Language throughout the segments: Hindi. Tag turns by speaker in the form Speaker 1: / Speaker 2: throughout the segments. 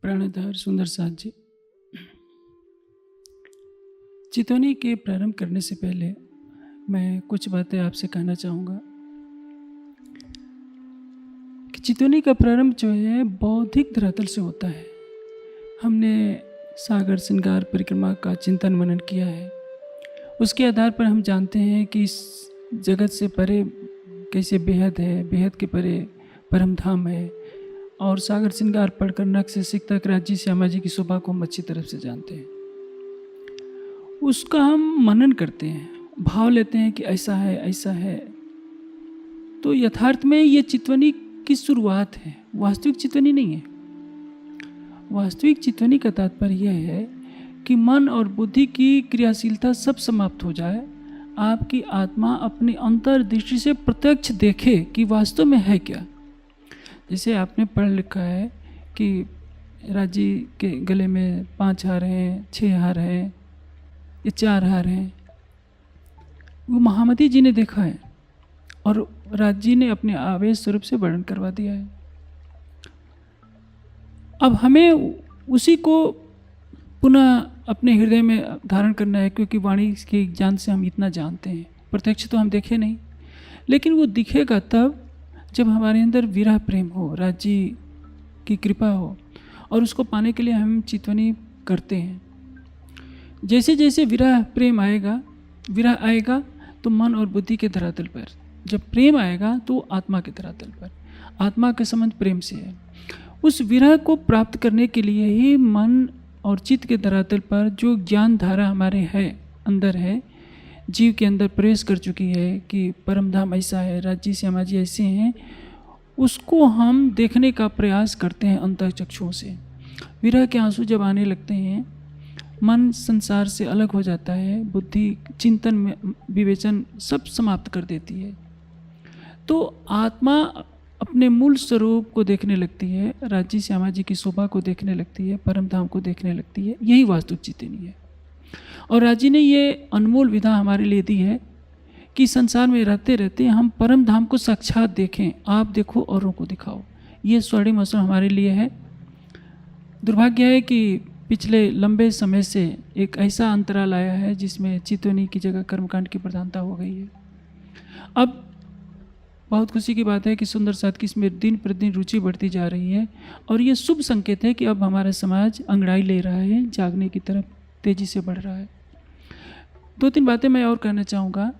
Speaker 1: प्राणधर सुंदर साथ जी, चितौनी के प्रारंभ करने से पहले मैं कुछ बातें आपसे कहना चाहूँगा कि चितौनी का प्रारंभ जो है बौद्धिक धरातल से होता है। हमने सागर श्रृंगार परिक्रमा का चिंतन मनन किया है। उसके आधार पर हम जानते हैं कि इस जगत से परे कैसे बेहद है, बेहद के परे परम धाम है। और सागर श्रृंगार पढ़कर नख से सिख तक राज्य श्यामा जी की शोभा को हम अच्छी तरफ से जानते हैं। उसका हम मनन करते हैं, भाव लेते हैं कि ऐसा है ऐसा है। तो यथार्थ में ये चितवनी की शुरुआत है, वास्तविक चितवनी नहीं है। वास्तविक चितवनी का तात्पर्य यह है कि मन और बुद्धि की क्रियाशीलता सब समाप्त हो जाए, आपकी आत्मा अपनी अंतर्दृष्टि से प्रत्यक्ष देखे कि वास्तव में है क्या। जैसे आपने पढ़ लिखा है कि राजी के गले में 5 हार हैं, 6 हार हैं, ये 4 हार हैं। वो महामती जी ने देखा है और राज जी ने अपने आवेश स्वरूप से वर्णन करवा दिया है। अब हमें उसी को पुनः अपने हृदय में धारण करना है, क्योंकि वाणी के ज्ञान से हम इतना जानते हैं। प्रत्यक्ष तो हम देखे नहीं, लेकिन वो दिखेगा तब जब हमारे अंदर विरह प्रेम हो, राज जी की कृपा हो, और उसको पाने के लिए हम चितवनी करते हैं। जैसे जैसे विरह प्रेम आएगा, विरह आएगा तो मन और बुद्धि के धरातल पर, जब प्रेम आएगा तो आत्मा के धरातल पर। आत्मा का संबंध प्रेम से है। उस विरह को प्राप्त करने के लिए ही मन और चित्त के धरातल पर जो ज्ञान धारा हमारे है, अंदर है, जीव के अंदर प्रवेश कर चुकी है कि परम धाम ऐसा है, राज्य श्यामा जी ऐसे हैं, उसको हम देखने का प्रयास करते हैं अंतःचक्षुओं से। विरह के आंसू जब आने लगते हैं, मन संसार से अलग हो जाता है, बुद्धि चिंतन में विवेचन सब समाप्त कर देती है, तो आत्मा अपने मूल स्वरूप को देखने लगती है, राज्य श्यामा जी की शोभा को देखने लगती है, परम धाम को देखने लगती है। यही वास्तविक चितवनी है। और राज्य ने ये अनमोल विधा हमारे लिए दी है कि संसार में रहते रहते हम परम धाम को साक्षात देखें। आप देखो, औरों को दिखाओ। ये स्वर्णिम अवसर हमारे लिए है। दुर्भाग्य है कि पिछले लंबे समय से एक ऐसा अंतराल आया है जिसमें चितवनी की जगह कर्मकांड की प्रधानता हो गई है। अब बहुत खुशी की बात है कि सुंदर साथ की इसमें दिन प्रतिदिन रुचि बढ़ती जा रही है, और ये शुभ संकेत है कि अब हमारा समाज अंगड़ाई ले रहा है, जागने की तरफ तेजी से बढ़ रहा है। 2-3 बातें मैं और कहना चाहूँगा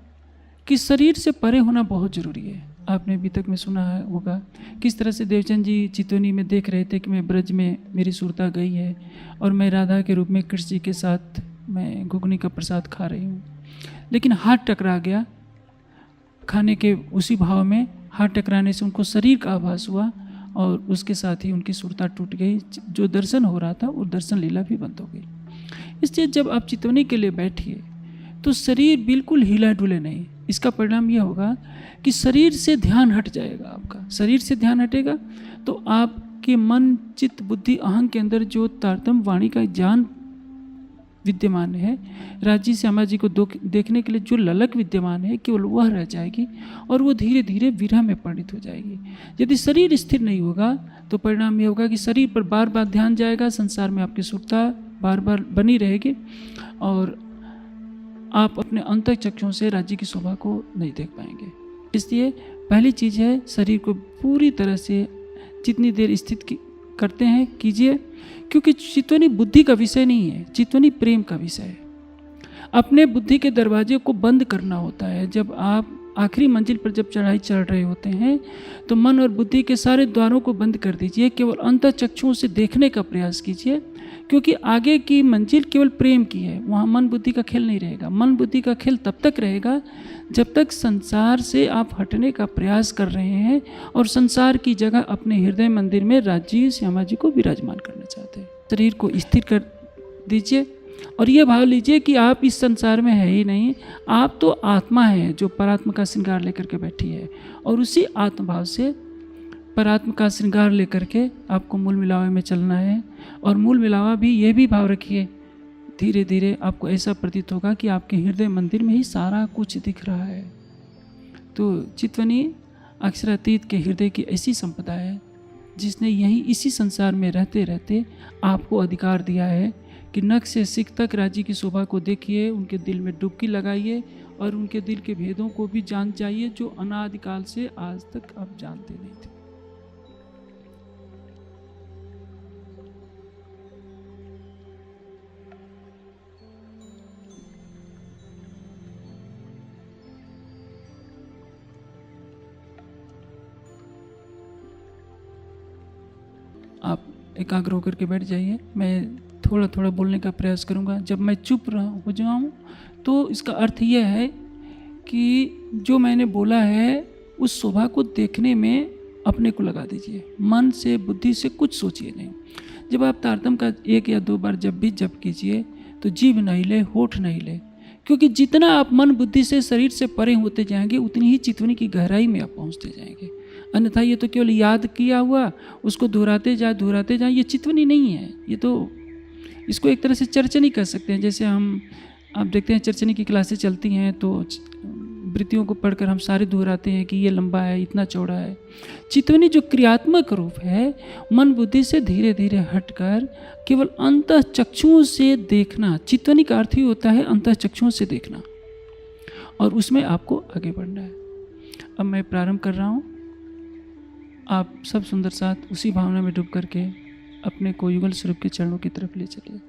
Speaker 1: कि शरीर से परे होना बहुत ज़रूरी है। आपने अभी तक में सुना होगा किस तरह से देवचंद जी चितवनी में देख रहे थे कि मैं ब्रज में मेरी सुरता गई है और मैं राधा के रूप में कृष्ण जी के साथ मैं घुगनी का प्रसाद खा रही हूँ, लेकिन हाथ टकरा गया। खाने के उसी भाव में हाथ टकराने से उनको शरीर का आभास हुआ और उसके साथ ही उनकी सुरता टूट गई। जो दर्शन हो रहा था वो दर्शन लीला भी बंद हो गई। इसलिए जब आप चितवनी के लिए बैठिए तो शरीर बिल्कुल हिला डुले नहीं। इसका परिणाम यह होगा कि शरीर से ध्यान हट जाएगा। आपका शरीर से ध्यान हटेगा तो आपके मन, चित्त, बुद्धि, अहं के अंदर जो तारतम्य वाणी का ज्ञान विद्यमान है, राज्य श्यामा जी को देखने के लिए जो ललक विद्यमान है, केवल वह रह जाएगी और वो धीरे धीरे विरह में परिणित हो जाएगी। यदि शरीर स्थिर नहीं होगा तो परिणाम ये होगा कि शरीर पर बार बार ध्यान जाएगा, संसार में आपकी सुरता बार बार बनी रहेगी और आप अपने अंतःचक्षुओं से राज्य की शोभा को नहीं देख पाएंगे। इसलिए पहली चीज़ है, शरीर को पूरी तरह से जितनी देर स्थित करते हैं कीजिए, क्योंकि चितवनी बुद्धि का विषय नहीं है, चितवनी प्रेम का विषय है। अपने बुद्धि के दरवाजे को बंद करना होता है। जब आप आखिरी मंजिल पर जब चढ़ाई चढ़ रहे होते हैं तो मन और बुद्धि के सारे द्वारों को बंद कर दीजिए, केवल अंतःचक्षुओं से देखने का प्रयास कीजिए, क्योंकि आगे की मंजिल केवल प्रेम की है। वहाँ मन बुद्धि का खेल नहीं रहेगा। मन बुद्धि का खेल तब तक रहेगा जब तक संसार से आप हटने का प्रयास कर रहे हैं और संसार की जगह अपने हृदय मंदिर में राज्य श्यामा जी को विराजमान करना चाहते हैं। शरीर को स्थिर कर दीजिए और ये भाव लीजिए कि आप इस संसार में है ही नहीं, आप तो आत्मा है जो परात्मा का श्रृंगार लेकर के बैठी है, और उसी आत्मभाव से परात्मा का श्रृंगार लेकर के आपको मूल मिलावे में चलना है। और मूल मिलावा भी ये भी भाव रखिए, धीरे धीरे आपको ऐसा प्रतीत होगा कि आपके हृदय मंदिर में ही सारा कुछ दिख रहा है। तो चितवनी अक्षरातीत के हृदय की ऐसी संपदा है जिसने यहीं इसी संसार में रहते रहते आपको अधिकार दिया है कि नख से सिख तक राज्य की शोभा को देखिए, उनके दिल में डुबकी लगाइए और उनके दिल के भेदों को भी जान जाइए जो अनादिकाल से आज तक आप जानते नहीं थे। आप एकाग्र होकर के बैठ जाइए। मैं थोड़ा थोड़ा बोलने का प्रयास करूंगा। जब मैं चुप हो जाऊं तो इसका अर्थ यह है कि जो मैंने बोला है उस शोभा को देखने में अपने को लगा दीजिए। मन से, बुद्धि से कुछ सोचिए नहीं। जब आप तारतम का 1 या 2 बार जब भी जप कीजिए तो जीभ नहीं ले, होठ नहीं ले, क्योंकि जितना आप मन बुद्धि से, शरीर से परे होते जाएंगे उतनी ही चितवनी की गहराई में आप पहुँचते जाएंगे। अन्यथा ये तो केवल याद किया हुआ उसको दोहराते जाए, ये चितवनी नहीं है। ये तो इसको एक तरह से चर्चा नहीं कर सकते हैं। जैसे आप देखते हैं चर्चनी की क्लासें चलती हैं तो वृत्तियों को पढ़कर हम सारे दोहराते हैं कि ये लंबा है, इतना चौड़ा है। चितवनी जो क्रियात्मक रूप है, मन बुद्धि से धीरे धीरे हटकर केवल अंतः चक्षुओं से देखना। चितवनी का अर्थ ही होता है अंतः चक्षुओं से देखना, और उसमें आपको आगे बढ़ना है। अब मैं प्रारंभ कर रहा हूँ। आप सब सुंदर साथ उसी भावना में डूब करके अपने को युगल स्वरूप के चरणों की तरफ ले चलिए।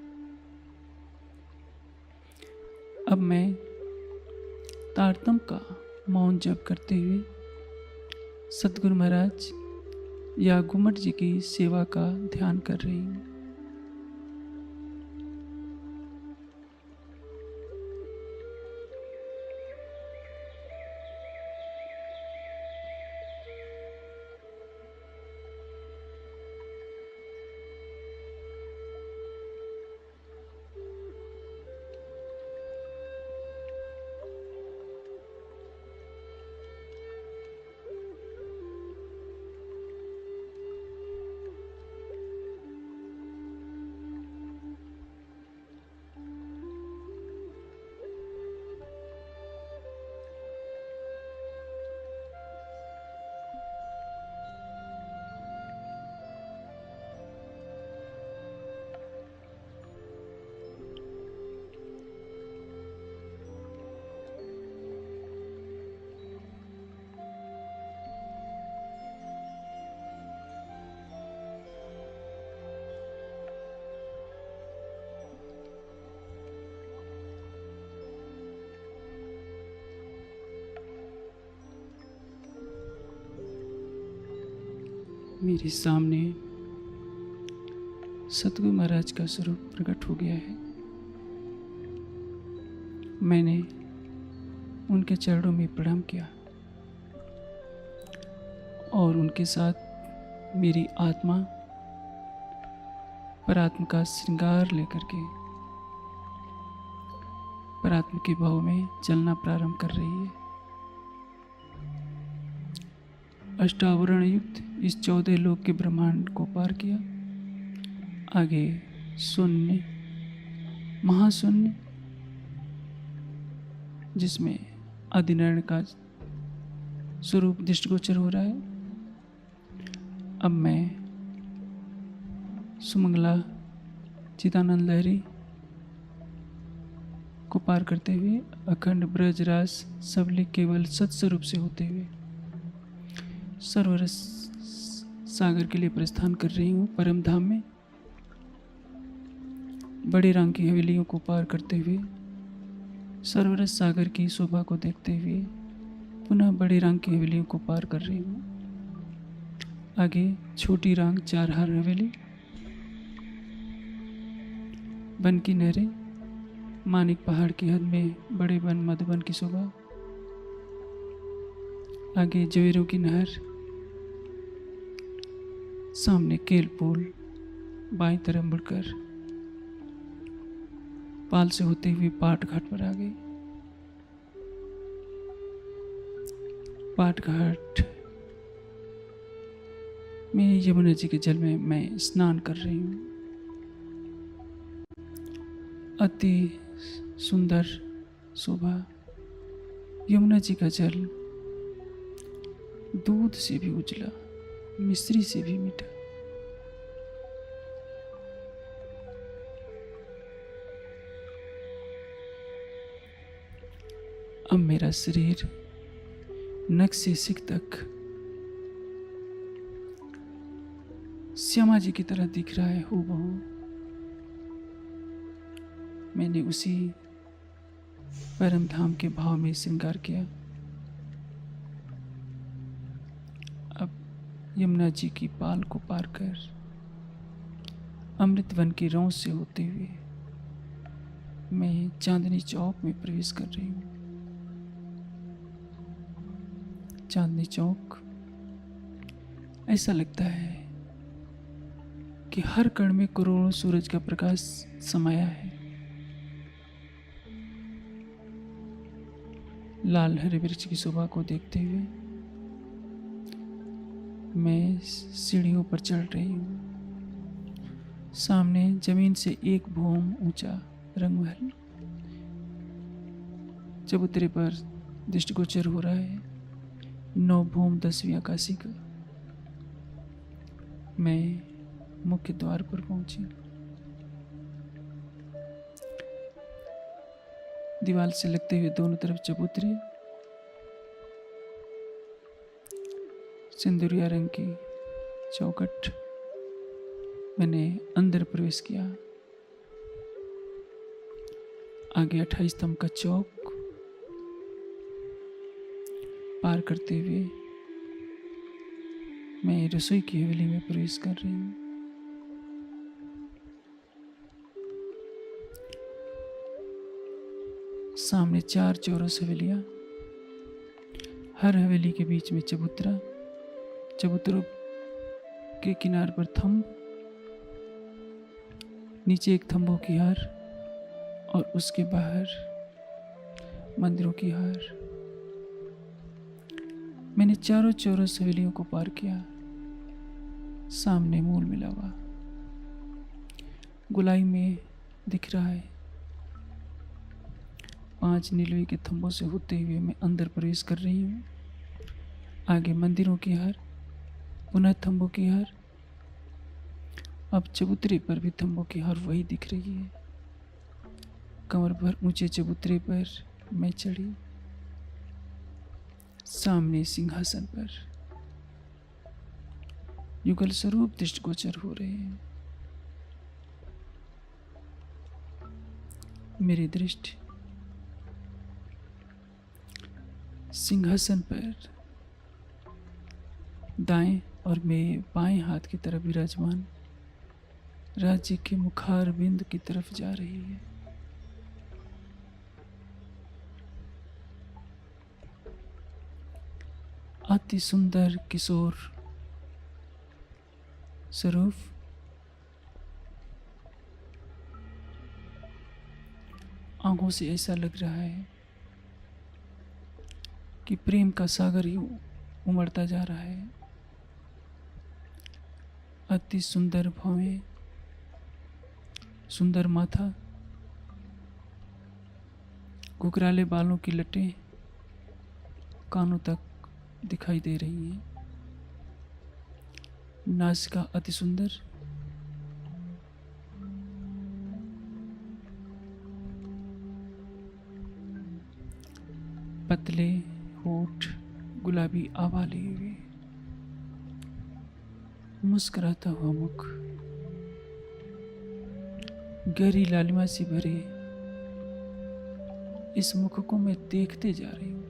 Speaker 1: अब मैं तारतम का मौन जप करते हुए सतगुरु महाराज या घुमट जी की सेवा का ध्यान कर रही हूँ। मेरे सामने सतगुरु महाराज का स्वरूप प्रकट हो गया है। मैंने उनके चरणों में प्रणाम किया और उनके साथ मेरी आत्मा परात्म का श्रृंगार लेकर के परात्म के भाव में चलना प्रारंभ कर रही है। अष्टावरण युक्त इस 14 लोक के ब्रह्मांड को पार किया। आगे शून्य, महाशून्य, जिसमें आदिनारायण का स्वरूप दृष्टिगोचर हो रहा है। अब मैं सुमंगला चिदानंद लहरी को पार करते हुए अखंड ब्रजराज सबले केवल सत्स्वरूप से होते हुए सर्वरस सागर के लिए प्रस्थान कर रही हूँ। परम धाम में बड़े रंग की हवेलियों को पार करते हुए सर्वरस सागर की शोभा को देखते हुए पुनः बड़े रंग की हवेलियों को पार कर रही हूँ। आगे छोटी रंग 4 हार हवेली, वन की नहरें, मानिक पहाड़ की हद में बड़े वन मधुबन की शोभा। आगे जवेरों की नहर, सामने केल पुल, बाईं तरफ मुड़कर पाल से होते हुए पाट घाट पर आ गई। पाट घाट में यमुना जी के जल में मैं स्नान कर रही हूँ। अति सुंदर शोभा। यमुना जी का जल दूध से भी उजला, मिश्री से भी मीठा। अब मेरा शरीर नख से सिख तक श्यामा जी की तरह दिख रहा है हूबहू। मैंने उसी परम धाम के भाव में श्रृंगार किया। अब यमुना जी की पाल को पार कर अमृत वन की रौं से होते हुए मैं चांदनी चौक में प्रवेश कर रही हूँ। चांदनी चौक ऐसा लगता है कि हर कण में करोड़ों सूरज का प्रकाश समाया है। लाल हरे वृक्ष की शोभा को देखते हुए मैं सीढ़ियों पर चढ़ रही हूँ। सामने जमीन से एक भौम ऊंचा रंगमहल चबूतरे पर दृष्टिगोचर हो रहा है। 9 भौम 10वीं आकाशी का। मैं मुख्य द्वार पर पहुंची। दीवार से लगते हुए दोनों तरफ चबूतरे, सिंदूरिया रंग की चौखट। मैंने अंदर प्रवेश किया। आगे 28 स्तंभ का चौक पार करते हुए मैं रसोई की हवेली में प्रवेश कर रही हूँ। सामने 4 चौरस हवेलियां, हर हवेली के बीच में चबूतरा, चबूतरों के किनार पर थंब, नीचे एक थंबों की हार और उसके बाहर मंदिरों की हार। मैंने चारों चौरस हवेलियों को पार किया। सामने मूल मिलावा गोलाई में दिख रहा है। 5 नीलवे के थंबों से होते हुए मैं अंदर प्रवेश कर रही हूँ। आगे मंदिरों की हार, पुनः थंबों की हार। अब चबूतरे पर भी थंबों की हार वही दिख रही है। कमर भर ऊंचे चबूतरे पर मैं चढ़ी। सामने सिंहासन पर युगल स्वरूप दृष्टिगोचर हो रहे हैं। मेरी दृष्टि सिंहासन पर दाएं और मेरे बाएं हाथ की तरफ विराजमान राज्य के मुखार बिंद की तरफ जा रही है। अति सुंदर किशोर स्वरूप आंखों से ऐसा लग रहा है कि प्रेम का सागर ही उमड़ता जा रहा है। अति सुंदर भौहें, सुंदर माथा, घुघराले बालों की लटें कानों तक दिखाई दे रही हैं। नासिका अति सुंदर, पतले होठ, गुलाबी आभा लिए हुए, मुस्कुराता हुआ मुख, गहरी लालिमा से भरे इस मुख को मैं देखते जा रही हूँ।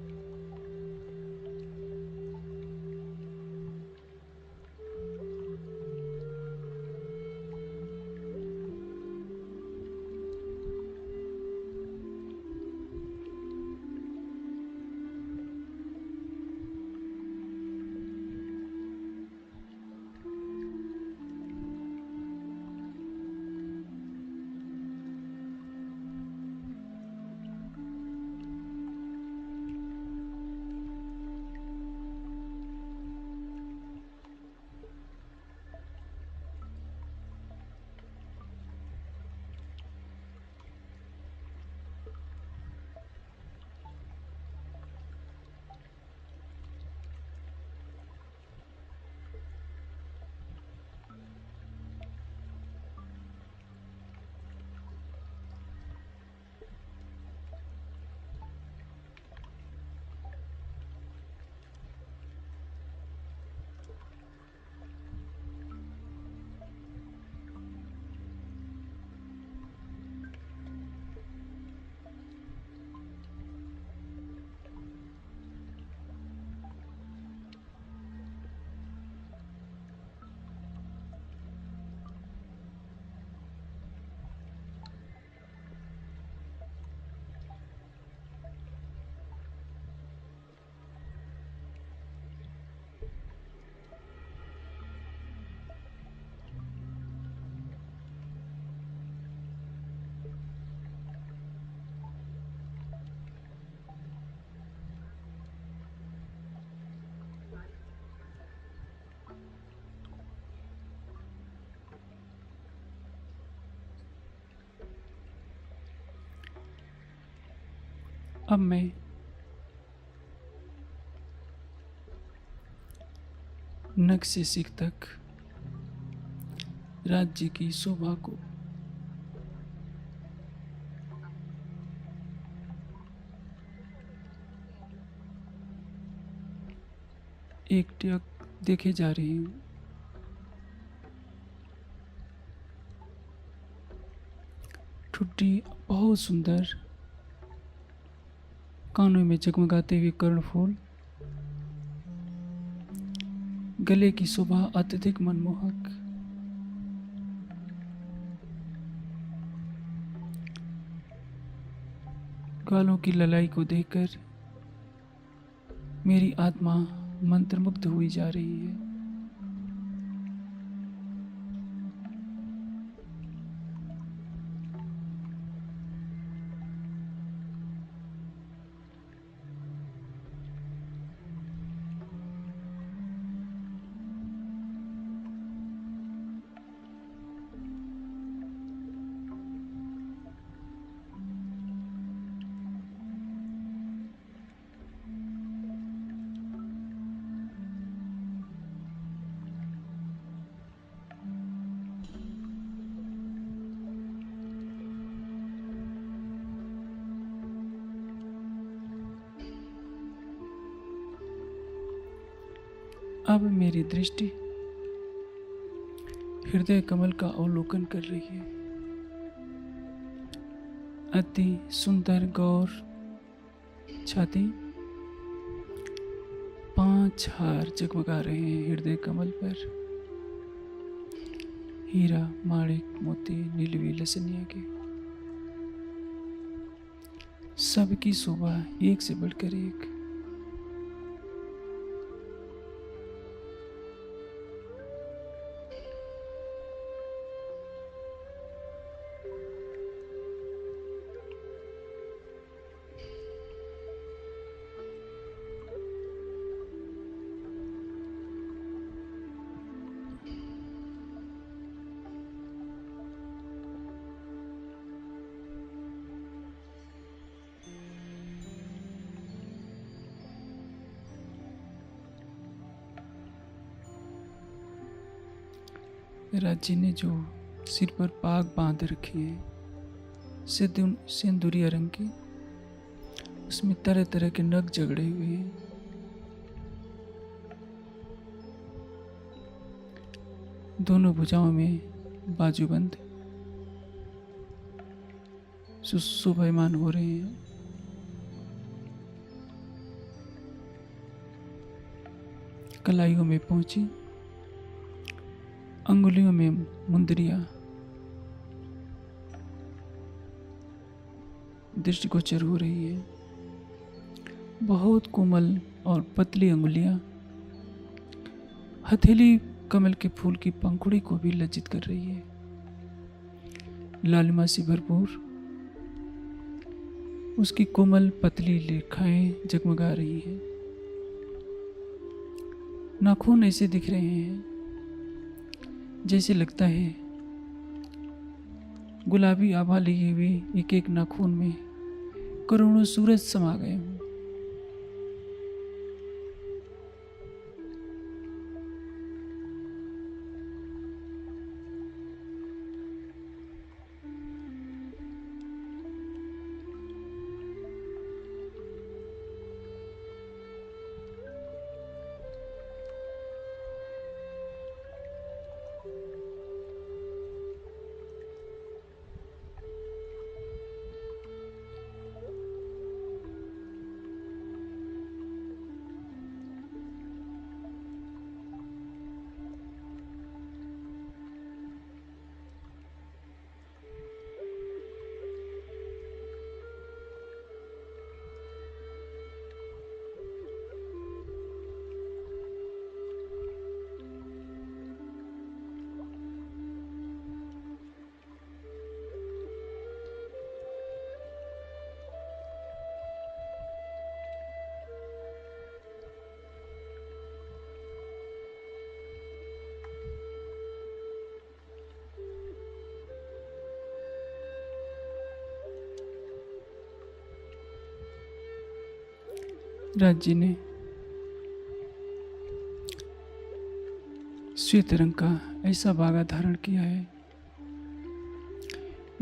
Speaker 1: अब मैं नख से सिख तक राज्य की शोभा को एकटक देखे जा रही हूँ। ठुड्डी बहुत सुंदर, कानों में जगमगाते हुए कर्णफूल, गले की शोभा अत्यधिक मनमोहक। गालों की ललाई को देखकर मेरी आत्मा मंत्रमुग्ध हुई जा रही है। अब मेरी दृष्टि हृदय कमल का अवलोकन कर रही है। अति सुंदर गौर छाती, 5 हार जगमगा रहे हैं हृदय कमल पर। हीरा, माणिक, मोती, नीलवी, लसनिया के सबकी शोभा एक से बढ़कर एक। राज्य ने जो सिर पर पाग बांध रखी है सिंदूरिया रंग की, उसमें तरह तरह के नग जगड़े हुए हैं। दोनों भुजाओं में बाजूबंद सुशोभायमान हो रहे हैं। कलाइयों में पहुंची, अंगुलियों में मुंदरियां दृष्टिगोचर हो रही है। बहुत कोमल और पतली अंगुलियां हथेली कमल के फूल की पंखुड़ी को भी लज्जित कर रही है। लालिमा से भरपूर उसकी कोमल पतली रेखाएं जगमगा रही हैं। नाखून ऐसे दिख रहे हैं जैसे लगता है गुलाबी आभा लिए हुए एक एक नाखून में करोड़ों सूरज समा गए हों। राज जी ने श्वेत रंग का ऐसा बागा धारण किया है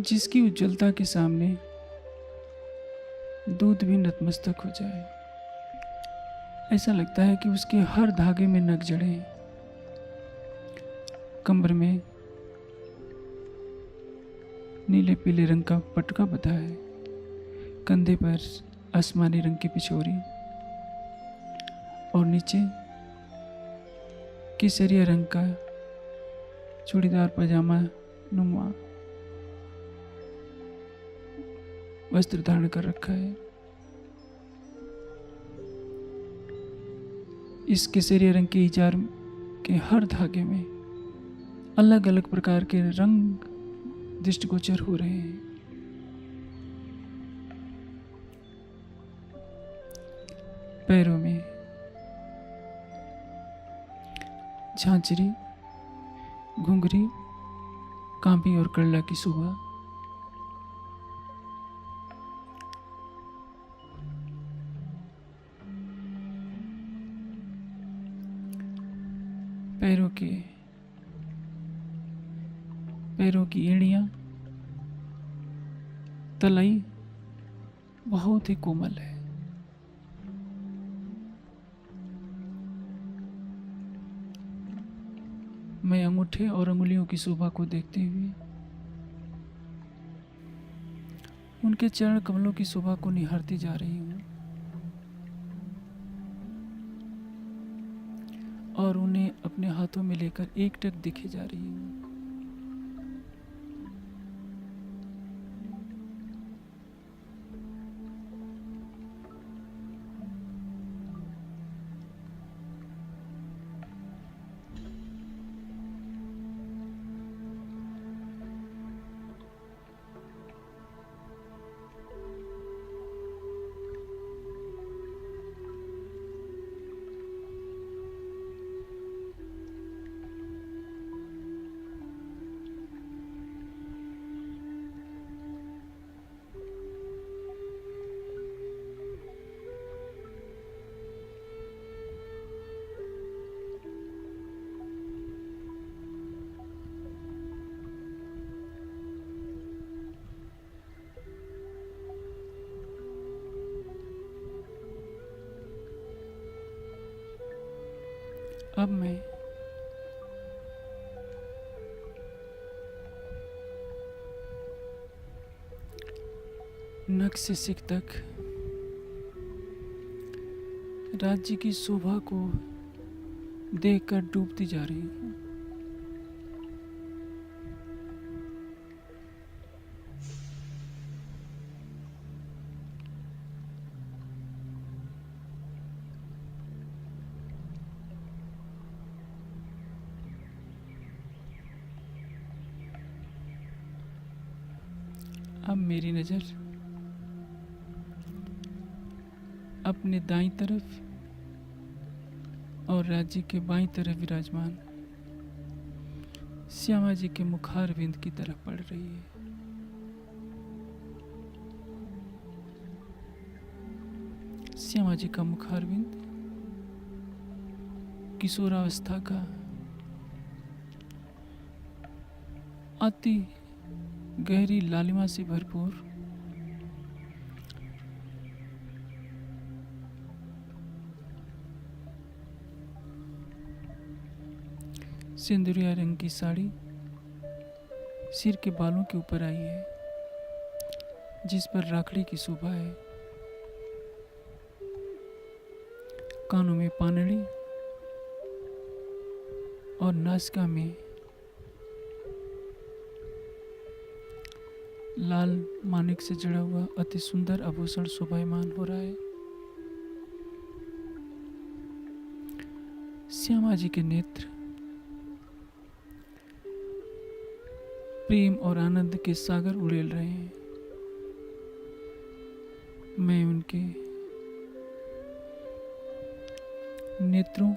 Speaker 1: जिसकी उज्ज्वलता के सामने दूध भी नतमस्तक हो जाए। ऐसा लगता है कि उसके हर धागे में नग जड़े हैं। कमर में नीले पीले रंग का पटका बंधा है, कंधे पर आसमानी रंग की पिछोरी और नीचे केसरिया रंग का चूड़ीदार पजामा नुमा वस्त्र धारण कर रखा है। इस केसरिया रंग के इजार के हर धागे में अलग अलग प्रकार के रंग दृष्टिगोचर हो रहे हैं। पैरों में झांझरी, घुंघरी, कांपी और कड़ला की शोभा। पैरों की एड़ियां, तलाई बहुत ही कोमल है। मैं अंगूठे और अंगुलियों की शोभा को देखते हुए उनके चरण कमलों की शोभा को निहारती जा रही हूँ और उन्हें अपने हाथों में लेकर एकटक दिखे जा रही हूँ। अब मैं नख से सिख तक राज्य की शोभा को देखकर डूबती जा रही हूँ। अब मेरी नज़र अपने दाईं तरफ और राज्य के बाईं तरफ विराजमान श्यामा जी के मुखारविंद की तरफ पड़ रही है। श्यामा जी का मुखारविंद किशोरावस्था का अति गहरी लालिमा से भरपूर सिंदूरिया रंग की साड़ी सिर के बालों के ऊपर आई है, जिस पर राखड़ी की शोभा है। कानों में पानड़ी और नासिका में लाल मानिक से जड़ा हुआ अति सुंदर आभूषण शोभायमान हो रहा है। श्यामा जी के नेत्र प्रेम और आनंद के सागर उड़ेल रहे हैं। मैं उनके नेत्रों,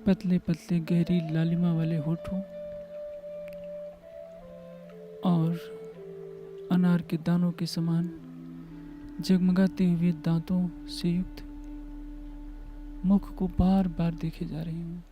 Speaker 1: पतले पतले गहरी लालिमा वाले होठों और अनार के दानों के समान जगमगाते हुए दांतों से युक्त मुख को बार बार देखे जा रही हूँ।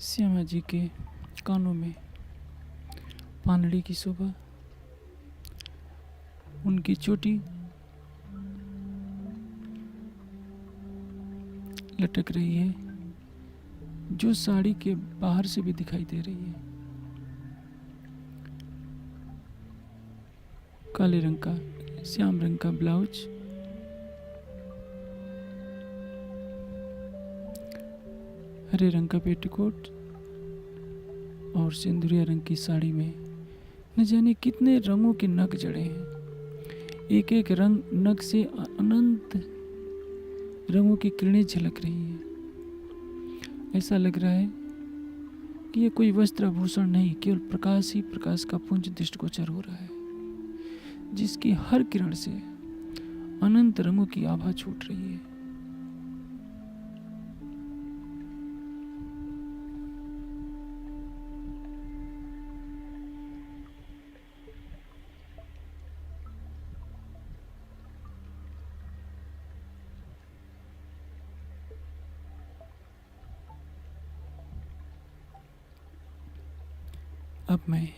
Speaker 1: श्यामा जी के कानों में पानड़ी की शोभा, उनकी चोटी लटक रही है जो साड़ी के बाहर से भी दिखाई दे रही है। काले रंग का श्याम रंग का ब्लाउज, हरे रंग का पेटीकोट और सिंदूरिया रंग की साड़ी में न जाने कितने रंगों के नग जड़े हैं। एक एक रंग नग से अनंत रंगों की किरणें झलक रही हैं। ऐसा लग रहा है कि ये कोई वस्त्र आभूषण नहीं, केवल प्रकाश ही प्रकाश का पुंज दृष्टिगोचर हो रहा है, जिसकी हर किरण से अनंत रंगों की आभा छूट रही है। अब मैं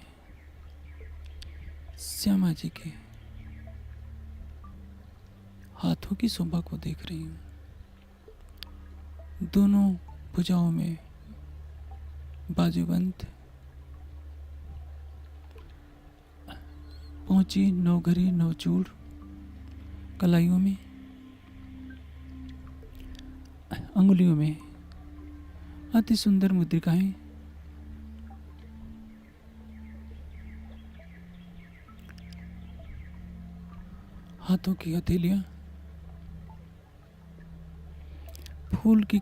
Speaker 1: श्यामा जी के हाथों की शोभा को देख रही हूँ। दोनों भुजाओं में बाजूबंद, पहुंची नवघरी नवचूड़, कलाइयों में, अंगुलियों में अति सुंदर मुद्रिकाएं, हाथों की हथेलियां फूल की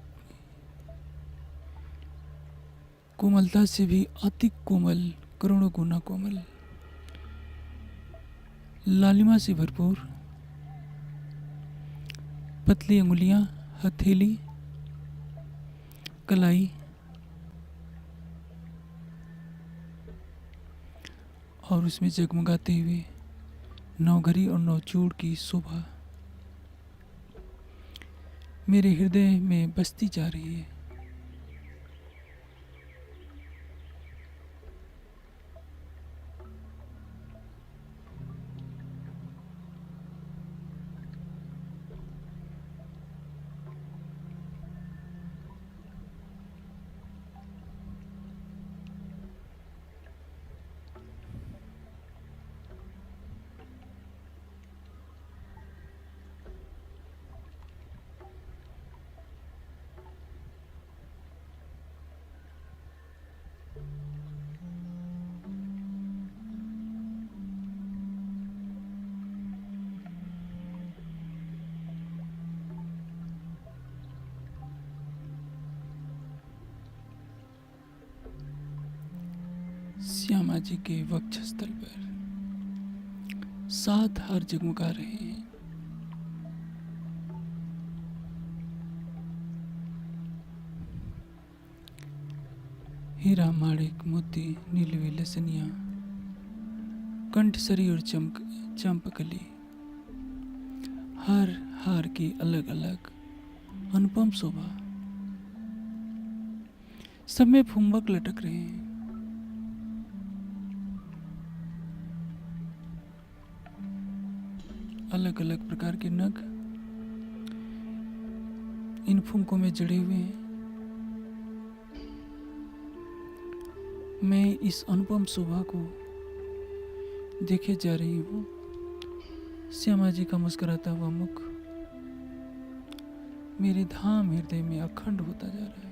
Speaker 1: कोमलता से भी अति कोमल, करोड़ों गुना कोमल, लालिमा से भरपूर, पतली अंगुलियां, हथेली, कलाई और उसमें जगमगाते हुए नवघरी और नवचूड़ की शोभा मेरे हृदय में बसती जा रही है। श्यामा जी के वक्षस्थल पर 7 हार जगमगा रहे हैं। हीरा माणिक मोती नीलवी लसनिया कंठसरी और चंपकली, हर हार की अलग अलग अनुपम शोभा। सब में फुम्बक लटक रहे हैं। अलग अलग प्रकार के नग इन फुमकों में जड़े हुए हैं। मैं इस अनुपम शोभा को देखे जा रही हूँ। श्यामा जी का मुस्कुराता हुआ मुख मेरे धाम हृदय में अखंड होता जा रहा है।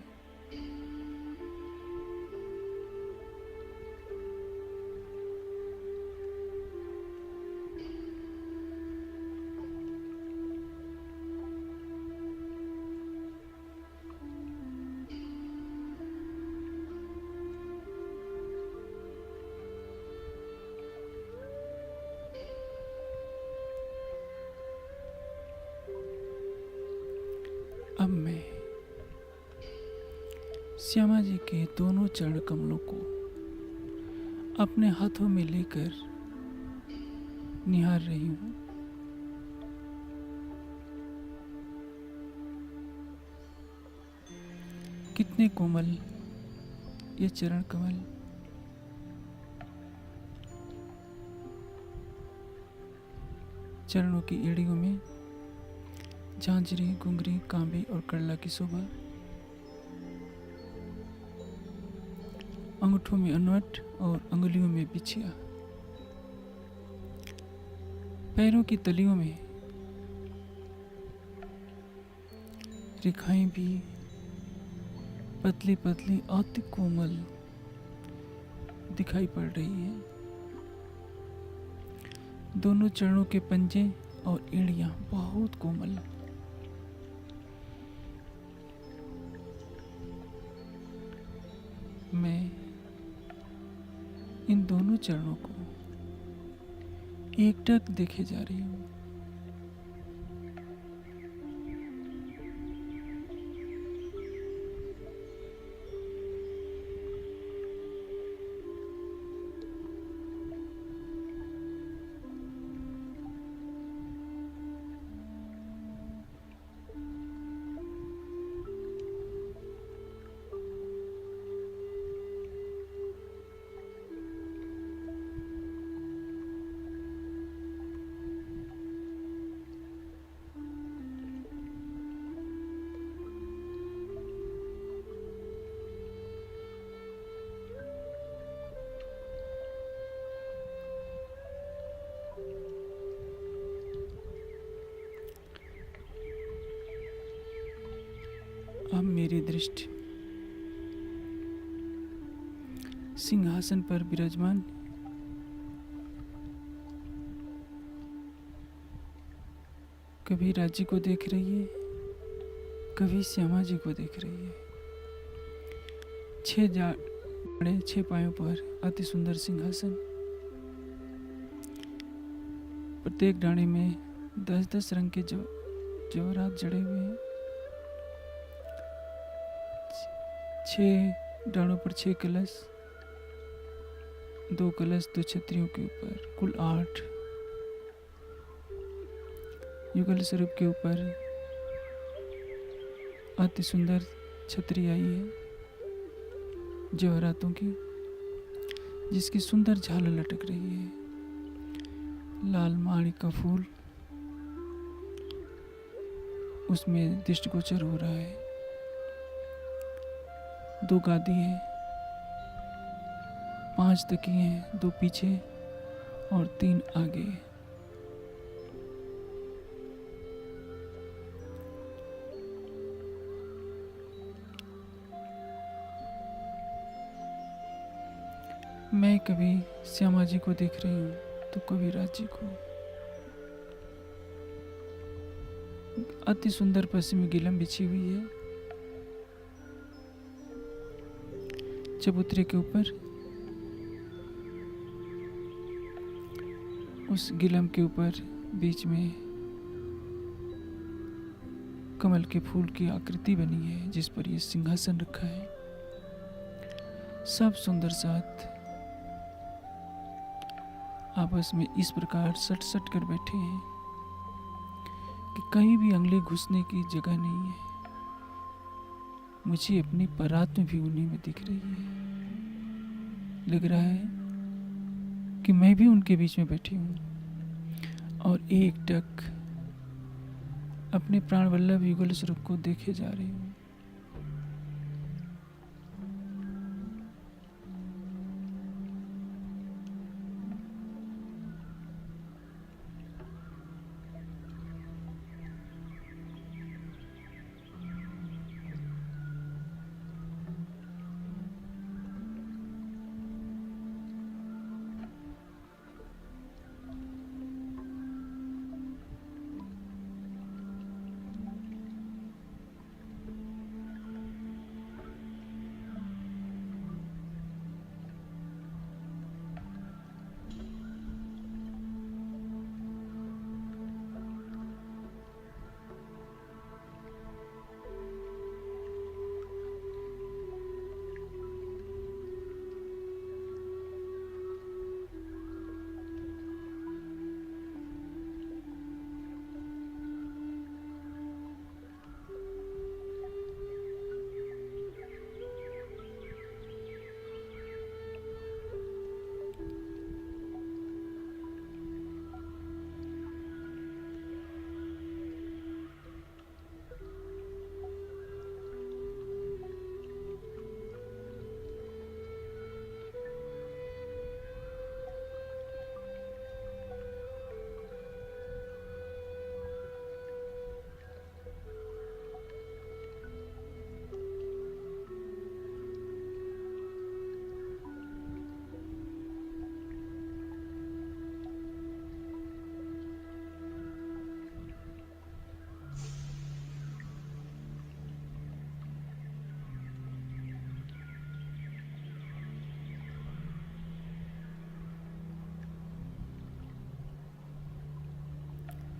Speaker 1: अब मैं श्यामा जी के दोनों चरण कमलों को अपने हाथों में लेकर निहार रही हूँ। कितने कोमल ये चरण कमल। चरणों की एड़ियों में झांझरी, घुंघरी, कांबी और करला की शोभा। अंगूठों में अनवट और अंगुलियों में बिछिया। पैरों की तलियों में रेखाएं भी पतली पतली अति कोमल दिखाई पड़ रही है। दोनों चरणों के पंजे और एड़ियां बहुत कोमल। मैं इन दोनों चरणों को एकटक देखे जा रही हूँ। अब मेरी दृष्टि सिंहासन पर विराजमान कभी राजी को देख रही है, कभी श्यामा जी को देख रही है। 6 पायों पर अति सुंदर सिंहासन, प्रत्येक डाणे में 10-10 रंग के जवाहरात जड़े हुए हैं। 6 डाणों पर 6 कलश, 2 कलश 2 छतरियों के ऊपर, कुल 8 युगल स्वरूप के ऊपर अति सुंदर छतरी आई है जवाहरातों की, जिसकी सुंदर झालर लटक रही है। लाल माणिक का फूल उसमें दृष्टिगोचर हो रहा है। 2 गादी है, 5 तकिए हैं, 2 पीछे और 3 आगे। मैं कभी श्यामा जी को देख रही हूँ तो कभी राजी को। अति सुंदर पश्चिमी गिलम बिछी हुई है। चबूतरे के ऊपर उस गिलम के ऊपर बीच में कमल के फूल की आकृति बनी है, जिस पर यह सिंहासन रखा है। सब सुंदर साथ आपस में इस प्रकार सट सट कर बैठे हैं कि कहीं भी अंगले घुसने की जगह नहीं है। मुझे अपनी परात्म भी उन्हीं में दिख रही है। लग रहा है कि मैं भी उनके बीच में बैठी हूँ और एक टक अपने प्राण वल्लभ युगल स्वरूप को देखे जा रही हूँ।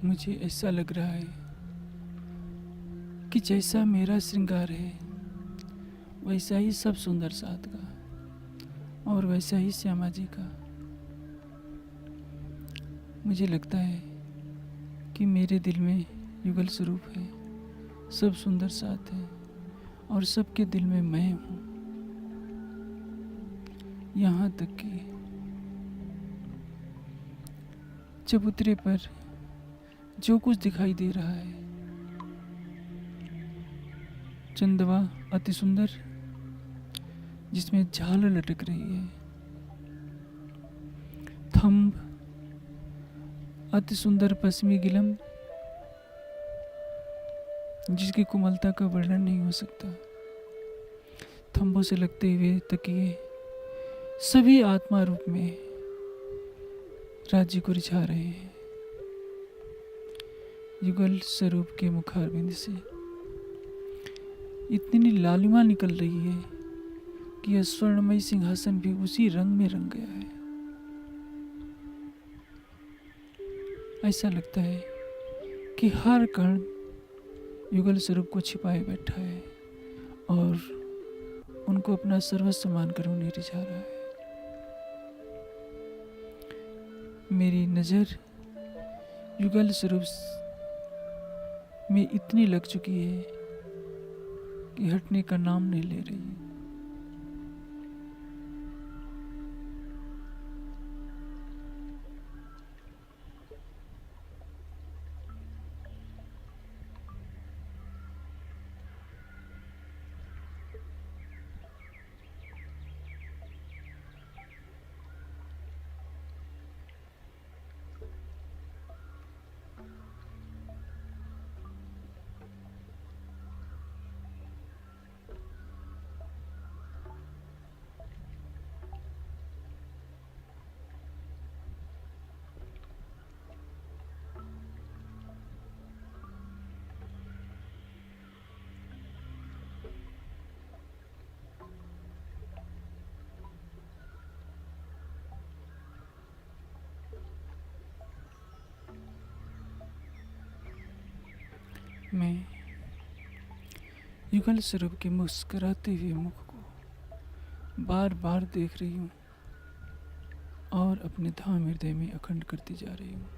Speaker 1: मुझे ऐसा लग रहा है कि जैसा मेरा श्रृंगार है वैसा ही सब सुंदर साथ का और वैसा ही श्यामा जी का। मुझे लगता है कि मेरे दिल में युगल स्वरूप है, सब सुंदर साथ है और सबके दिल में मैं हूँ। यहाँ तक कि चबूतरे पर जो कुछ दिखाई दे रहा है, चंदवा अति सुंदर जिसमें झालर लटक रही है, थंब अति सुंदर पश्चिमी गिलम जिसकी कोमलता का वर्णन नहीं हो सकता, थंबों से लगते हुए तकिए सभी आत्मा रूप में राज्य को रिझा रहे हैं। युगल स्वरूप के मुखारबिंद से इतनी लालिमा निकल रही है कि यह स्वर्णमय सिंहासन भी उसी रंग में रंग गया है। ऐसा लगता है कि हर कण युगल स्वरूप को छिपाए बैठा है और उनको अपना सर्वस्व मानकर उन्हें रिझा रहा है। मेरी नज़र युगल स्वरूप में इतनी लग चुकी है कि हटने का नाम नहीं ले रही है। मैं युगल स्वरूप के मुस्कुराते हुए मुख को बार बार देख रही हूँ और अपने धाम हृदय में अखंड करती जा रही हूँ।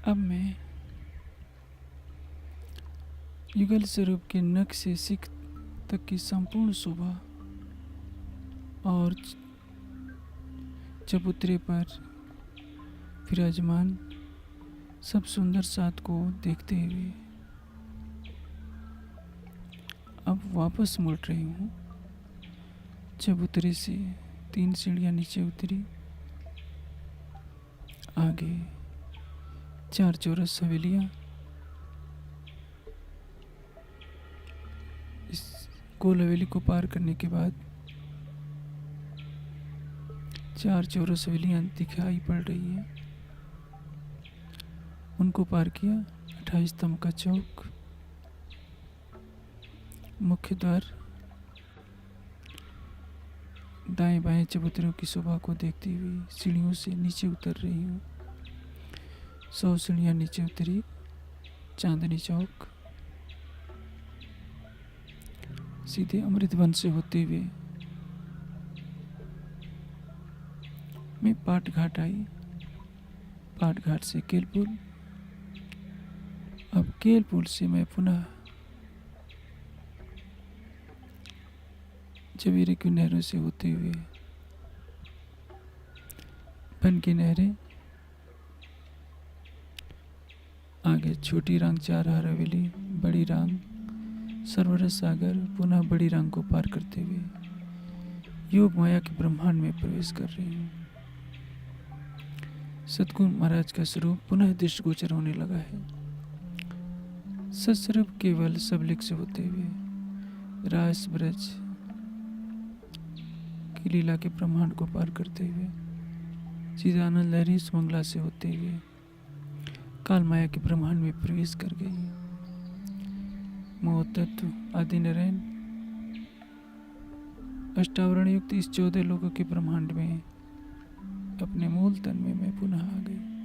Speaker 1: अब मैं युगल स्वरूप के नख से सिख तक की संपूर्ण शोभा और चबूतरे पर विराजमान सब सुंदर साथ को देखते हुए अब वापस मुड़ रही हूँ। चबूतरे से 3 सीढ़ियाँ नीचे उतरी, आगे 4 चौरस हवेलियाँ, इस गोल हवेली को पार करने के बाद 4 चौरस हवेलियाँ दिखाई पड़ रही हैं। उनको पार किया, 28 स्तंभ का चौक, मुख्य द्वार, दाएं बाएं चबूतरों की शोभा को देखती हुई सीढ़ियों से नीचे उतर रही हूँ। 100 सीढ़ियाँ नीचे उतरी, चांदनी चौक, सीधे अमृत वन से होते हुए मैं पाट घाट आई। पाट घाट से केलपुल, अब केलपुल से मैं पुनः जवेरे की नहरों से होते हुए बन की नहरें, आगे छोटी रांग, 4 हवेली, बड़ी रांग, सरवरस सागर, पुनः बड़ी रांग को पार करते हुए योग माया के ब्रह्मांड में प्रवेश कर रही हूँ। सतगुरु महाराज का स्वरूप पुनः दृष्टिगोचर होने लगा है। सस्वरूप केवल सबलिक से होते हुए रास ब्रज की लीला के ब्रह्मांड को पार करते हुए चिदानंद लहरी सुमंगला से होते हुए काल माया के ब्रह्मांड में प्रवेश कर गई। मोह तत्व आदि नारायण अष्टावरण युक्त इस 14 लोगों के ब्रह्मांड में अपने मूल तन में मैं पुनः आ गई।